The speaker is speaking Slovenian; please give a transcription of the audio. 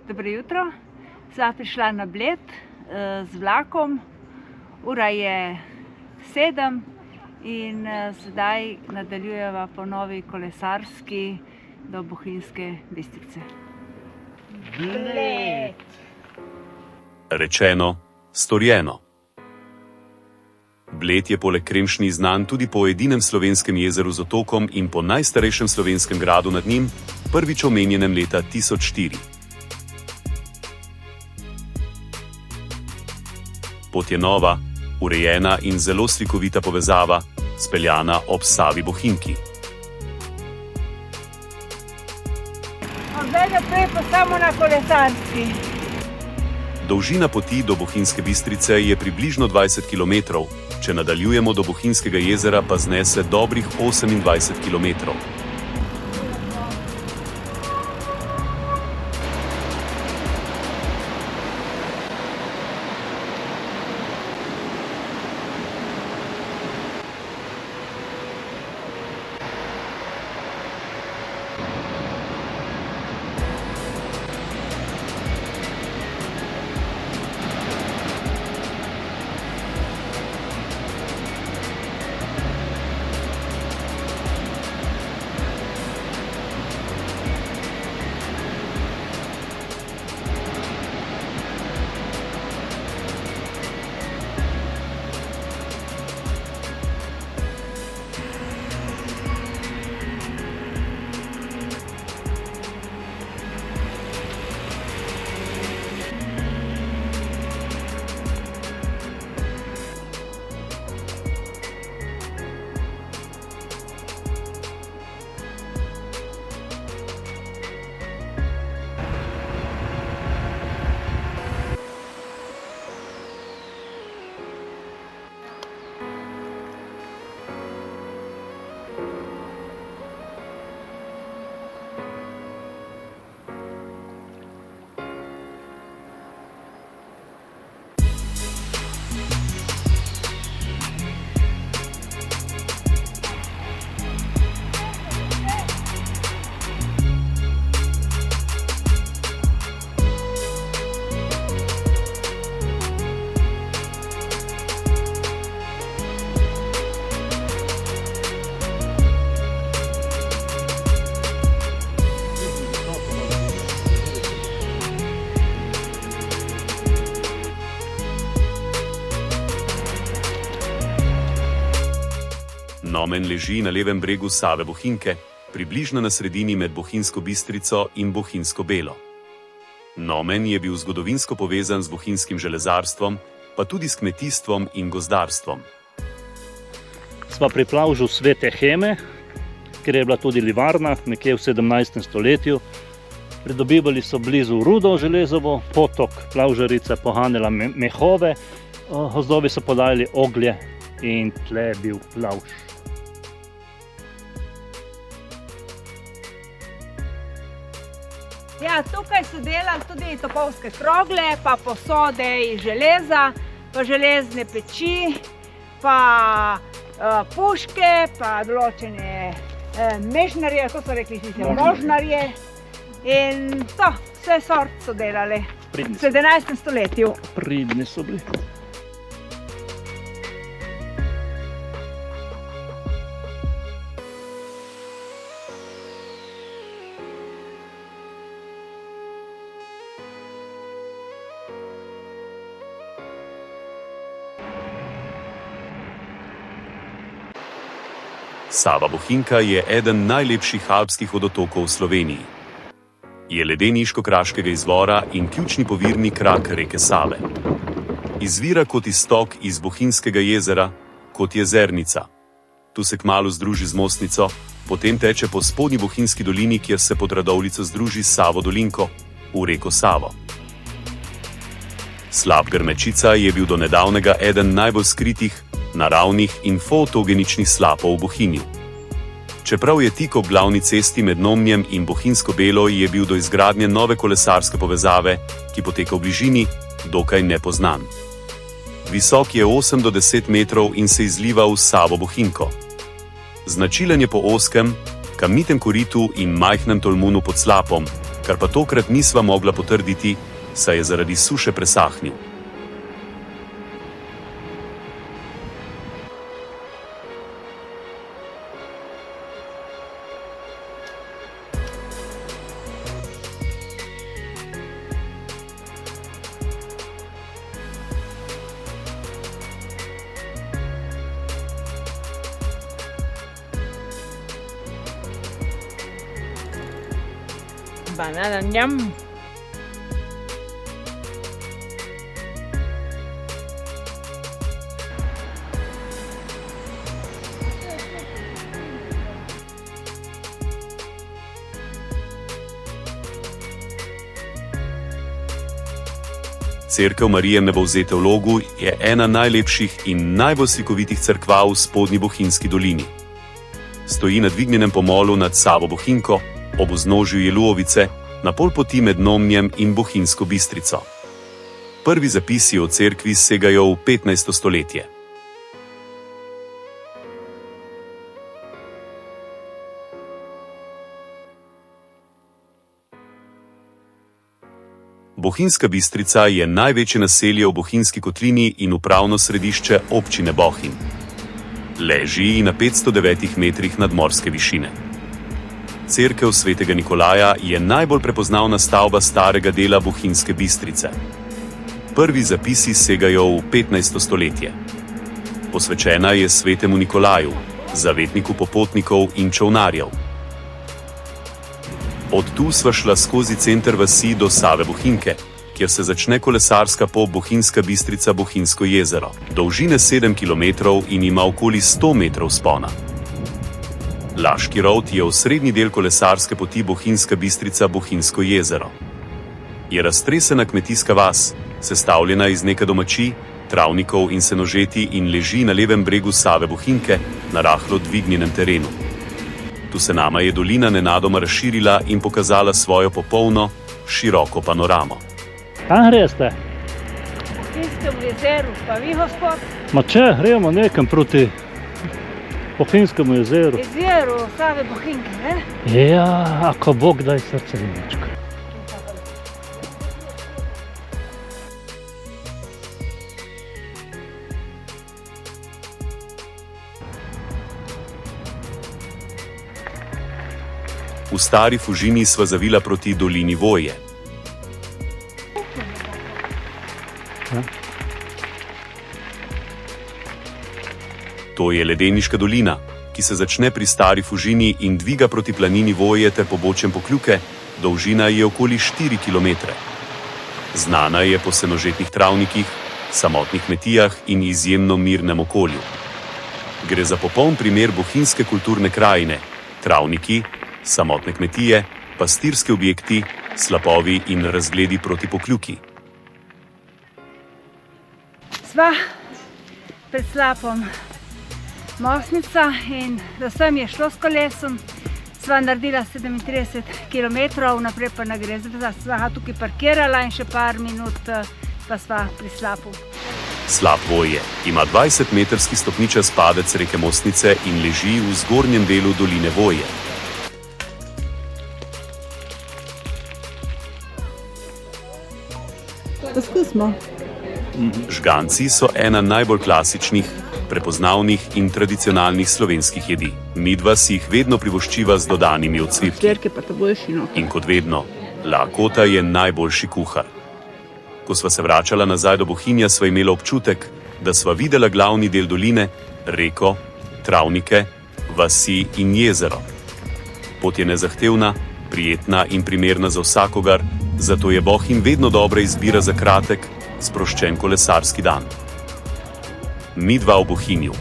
Dobro jutro. Sva prišla na Bled z vlakom. Ura je 7 in sedaj nadaljujeva po novi kolesarski do Bohinjske Bistrice. Bled! Rečeno, storjeno. Bled je poleg Kremšnji znan tudi po edinem slovenskem jezeru z otokom in po najstarejšem slovenskem gradu nad njim, prvič omenjenem leta 1004. Pot je nova, urejena in zelo slikovita povezava, speljana ob Savi Bohinjki. Zdaj naprej pa samo na kolesarski. Dolžina poti do Bohinjske Bistrice je približno 20 km, če nadaljujemo do Bohinjskega jezera pa znese dobrih 28 km. Nomen leži na levem bregu Save Bohinjke, približno na sredini med Bohinjsko Bistrico in Bohinjsko Belo. Nomen je bil zgodovinsko povezan z bohinjskim železarstvom, pa tudi s kmetijstvom in gozdarstvom. Sva pri plavžu Svete Heme, kjer je bila tudi livarna, nekje v 17. stoletju. Pridobivali so blizu rudo železovo, potok plavžarica pohanila mehove, gozdovi so podajali oglje in tle je bil plavž. Ja, tukaj so delali tudi topovske krogle, pa posode iz železa, pa železne peči, pa puške, pa določene mežnarje, kako so rekli, možnarje. In to, vse sort so delali v 17. stoletju. Pridni so bili. Sava Bohinjka je eden najlepših alpskih vodotokov v Sloveniji. Je ledeniško-kraškega izvora in ključni povirni krak reke Save. Izvira kot iztok iz Bohinjskega jezera, kot jezernica. Tu se kmalu združi z Mostnico, potem teče po spodnji Bohinjski dolini, kjer se pod Radovljico združi s Savo Dolinko, v reko Savo. Slap Grmečica je bil do nedavnega eden najbolj skritih, naravnih in fotogeničnih slapov v Bohinju. Čeprav je tik ob glavni cesti med Nomnjem in Bohinjsko Belo, je bil do izgradnje nove kolesarske povezave, ki poteka v bližini, dokaj nepoznan. Visok je 8 do 10 metrov in se izliva v Savo Bohinjko. Značilen je po ozkem, kamnitem koritu in majhnem tolmunu pod slapom, kar pa tokrat nisva mogla potrditi, saj je zaradi suše presahnil. Banana njam. Cerkev Marije Nebovzete v Logu je ena najlepših in najbolj slikovitih cerkva v Spodnji Bohinjski dolini. Stoji na dvignjenem pomolu nad Savo Bohinjko, ob vznožju Jeluovice, na pol poti med Nomnjem in Bohinjsko Bistrico. Prvi zapisi o cerkvi segajo v 15. stoletje. Bohinjska Bistrica je največje naselje v Bohinjski kotlini in upravno središče občine Bohinj. Leži na 509 metrih nadmorske višine. Cerkev svetega Nikolaja je najbolj prepoznavna stavba starega dela Bohinjske Bistrice. Prvi zapisi segajo v 15. stoletje. Posvečena je svetemu Nikolaju, zavetniku popotnikov in čolnarjev. Od tu sva šla skozi center vasi do Save Bohinjke, kjer se začne kolesarska pot Bohinjska Bistrica Bohinjsko jezero, dolžine 7 km in ima okoli 100 metrov spona. Laški rovt je osrednji del kolesarske poti Bohinjska Bistrica Bohinjsko jezero. Je raztresena kmetijska vas, sestavljena iz nekaj domačij, travnikov in senožeti in leži na levem bregu Save Bohinjke na rahlo dvignjenem terenu. Tu se nama je dolina nenadoma razširila in pokazala svojo popolno, široko panoramo. Kam greste? Bohinjskemu jezeru, pa vi, gospod? Ma če, gremo nekam proti Bohinjskemu jezeru. Jezeru Save Bohinjke, ne? Ja, ako Bog daj srce rimečko. V Stari Fužini sva zavila proti dolini Voje. To je ledeniška dolina, ki se začne pri Stari Fužini in dviga proti planini Voje ter pobočjem Pokljuke, dolžina je okoli 4 km. Znana je po senožetnih travnikih, samotnih kmetijah in izjemno mirnem okolju. Gre za popoln primer bohinjske kulturne krajine, travniki, samotne kmetije, pastirski objekti, slapovi in razgledi proti Pokljuki. Sva pred slapom Mostnica in da sem je šlo s kolesom. Sva naredila 37 km, naprej pa ne gre. Sva tukaj parkirala in še par minut pa sva pri slapu. Slap Voje ima 20-metrski stopničast padec reke Mostnice in leži v zgornjem delu doline Voje. Poskusimo. Žganci so ena najbolj klasičnih, prepoznavnih in tradicionalnih slovenskih jedi. Midva si jih vedno privoščiva z dodanimi ocvirki. In kot vedno, lakota je najboljši kuhar. Ko sva se vračala nazaj do Bohinja, sva imela občutek, da sva videla glavni del doline, reko, travnike, vasi in jezero. Pot je nezahtevna, prijetna in primerna za vsakogar, zato je Bohinj vedno dobra izbira za kratek, sproščen kolesarski dan. Midva v Bohinju.